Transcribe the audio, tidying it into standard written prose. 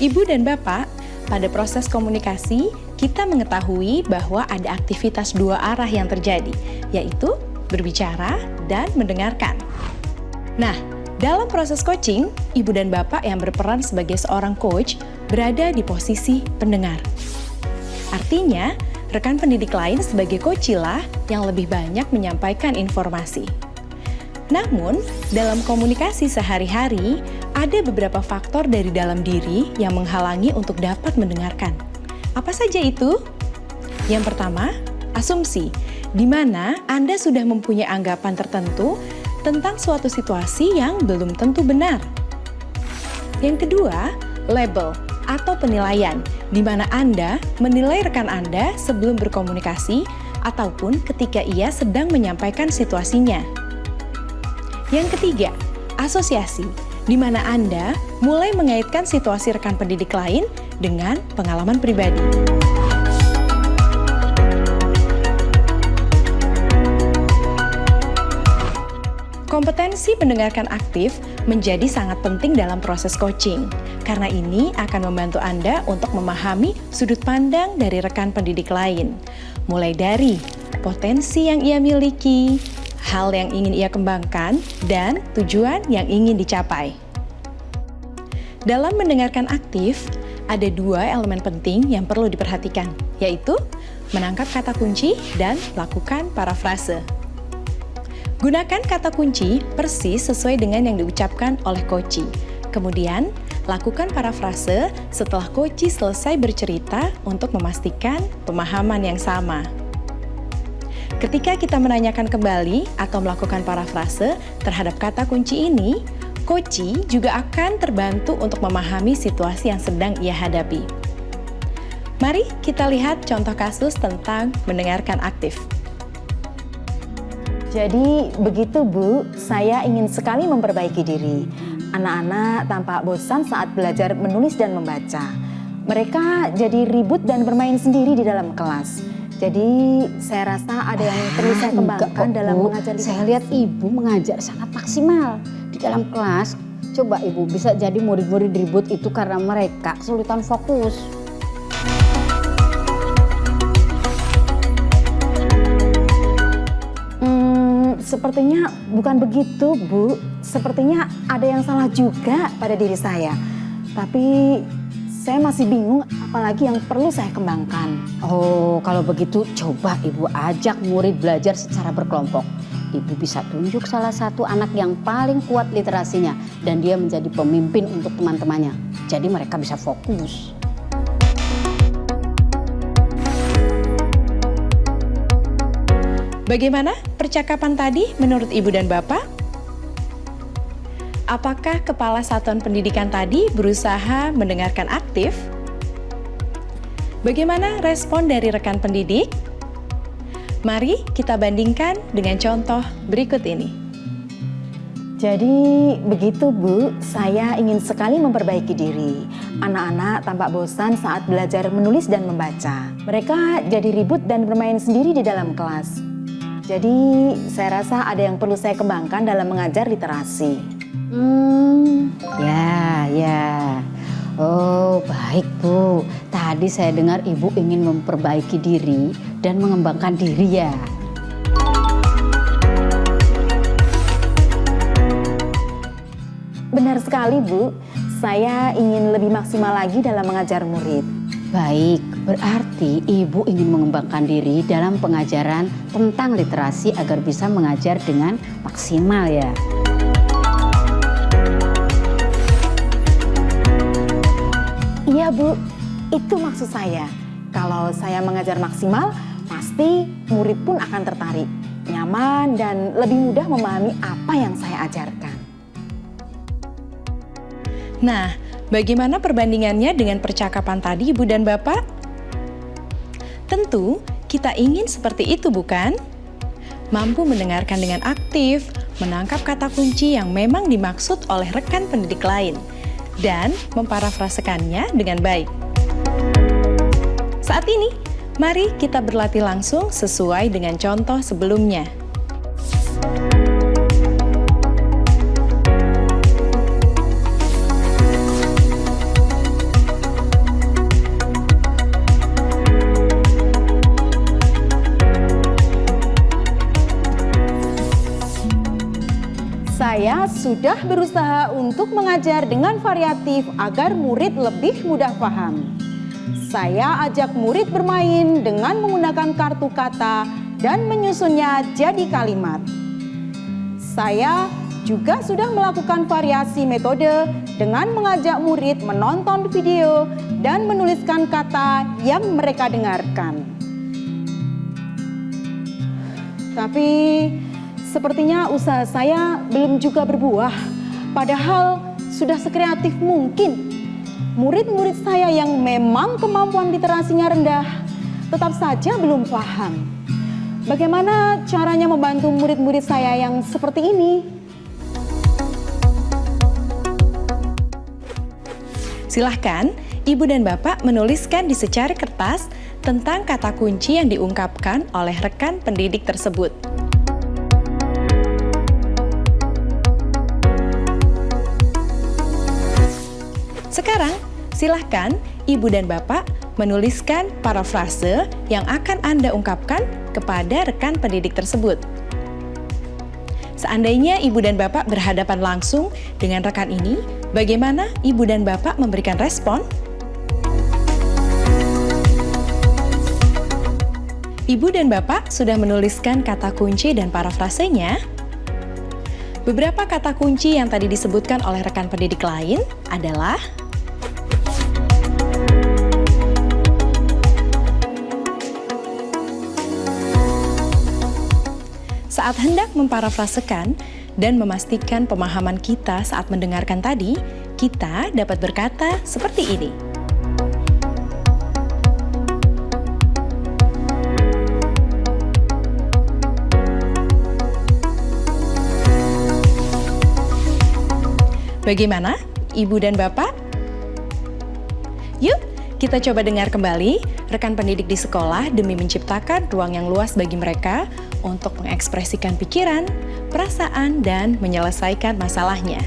Ibu dan Bapak, pada proses komunikasi, kita mengetahui bahwa ada aktivitas dua arah yang terjadi, yaitu berbicara dan mendengarkan. Nah, dalam proses coaching, Ibu dan Bapak yang berperan sebagai seorang coach berada di posisi pendengar. Artinya, rekan pendidik lain sebagai coachilah yang lebih banyak menyampaikan informasi. Namun, dalam komunikasi sehari-hari, ada beberapa faktor dari dalam diri yang menghalangi untuk dapat mendengarkan. Apa saja itu? Yang pertama, asumsi, di mana Anda sudah mempunyai anggapan tertentu tentang suatu situasi yang belum tentu benar. Yang kedua, label atau penilaian, di mana Anda menilai rekan Anda sebelum berkomunikasi ataupun ketika ia sedang menyampaikan situasinya. Yang ketiga, asosiasi, di mana Anda mulai mengaitkan situasi rekan pendidik lain dengan pengalaman pribadi. Kompetensi mendengarkan aktif menjadi sangat penting dalam proses coaching, karena ini akan membantu Anda untuk memahami sudut pandang dari rekan pendidik lain, mulai dari potensi yang ia miliki, hal yang ingin ia kembangkan, dan tujuan yang ingin dicapai. Dalam mendengarkan aktif, ada dua elemen penting yang perlu diperhatikan, yaitu menangkap kata kunci dan lakukan parafrase. Gunakan kata kunci persis sesuai dengan yang diucapkan oleh coachee. Kemudian, lakukan parafrase setelah coachee selesai bercerita untuk memastikan pemahaman yang sama. Ketika kita menanyakan kembali atau melakukan parafrase terhadap kata kunci ini, coachee juga akan terbantu untuk memahami situasi yang sedang ia hadapi. Mari kita lihat contoh kasus tentang mendengarkan aktif. Jadi begitu Bu, saya ingin sekali memperbaiki diri. Anak-anak tampak bosan saat belajar menulis dan membaca. Mereka jadi ribut dan bermain sendiri di dalam kelas. Jadi saya rasa ada yang perlu saya kembangkan dalam mengajar. Saya lihat Ibu mengajar sangat maksimal di dalam kelas. Coba Ibu, bisa jadi murid-murid ribut itu karena mereka kesulitan fokus. Sepertinya bukan begitu, Bu. Sepertinya ada yang salah juga pada diri saya. Tapi saya masih bingung apalagi yang perlu saya kembangkan. Oh, kalau begitu coba Ibu ajak murid belajar secara berkelompok. Ibu bisa tunjuk salah satu anak yang paling kuat literasinya dan dia menjadi pemimpin untuk teman-temannya. Jadi mereka bisa fokus. Bagaimana percakapan tadi menurut Ibu dan Bapak? Apakah Kepala Satuan Pendidikan tadi berusaha mendengarkan aktif? Bagaimana respon dari rekan pendidik? Mari kita bandingkan dengan contoh berikut ini. Jadi begitu Bu, saya ingin sekali memperbaiki diri. Anak-anak tampak bosan saat belajar menulis dan membaca. Mereka jadi ribut dan bermain sendiri di dalam kelas. Jadi saya rasa ada yang perlu saya kembangkan dalam mengajar literasi. Ya. Oh, baik Bu. Tadi saya dengar Ibu ingin memperbaiki diri dan mengembangkan diri ya. Benar sekali Bu, saya ingin lebih maksimal lagi dalam mengajar murid. Baik, berarti Ibu ingin mengembangkan diri dalam pengajaran tentang literasi agar bisa mengajar dengan maksimal ya. Iya Bu, itu maksud saya. Kalau saya mengajar maksimal, pasti murid pun akan tertarik, nyaman, dan lebih mudah memahami apa yang saya ajarkan. Nah, bagaimana perbandingannya dengan percakapan tadi Ibu dan Bapak? Tentu, kita ingin seperti itu bukan? Mampu mendengarkan dengan aktif, menangkap kata kunci yang memang dimaksud oleh rekan pendidik lain, dan memparafrasekannya dengan baik. Saat ini, mari kita berlatih langsung sesuai dengan contoh sebelumnya. sudah berusaha untuk mengajar dengan variatif agar murid lebih mudah paham. Saya ajak murid bermain dengan menggunakan kartu kata dan menyusunnya jadi kalimat. Saya juga sudah melakukan variasi metode dengan mengajak murid menonton video dan menuliskan kata yang mereka dengarkan. Tapi sepertinya usaha saya belum juga berbuah, padahal sudah sekreatif mungkin. Murid-murid saya yang memang kemampuan literasinya rendah tetap saja belum paham. Bagaimana caranya membantu murid-murid saya yang seperti ini? Silahkan Ibu dan Bapak menuliskan di secari kertas tentang kata kunci yang diungkapkan oleh rekan pendidik tersebut. Sekarang, silahkan Ibu dan Bapak menuliskan parafrase yang akan Anda ungkapkan kepada rekan pendidik tersebut. Seandainya Ibu dan Bapak berhadapan langsung dengan rekan ini, bagaimana Ibu dan Bapak memberikan respon? Ibu dan Bapak sudah menuliskan kata kunci dan parafrasenya. Beberapa kata kunci yang tadi disebutkan oleh rekan pendidik lain adalah saat hendak memparafrasekan dan memastikan pemahaman kita saat mendengarkan tadi, kita dapat berkata seperti ini. Bagaimana, Ibu dan Bapak? Yuk, kita coba dengar kembali rekan pendidik di sekolah demi menciptakan ruang yang luas bagi mereka untuk mengekspresikan pikiran, perasaan, dan menyelesaikan masalahnya.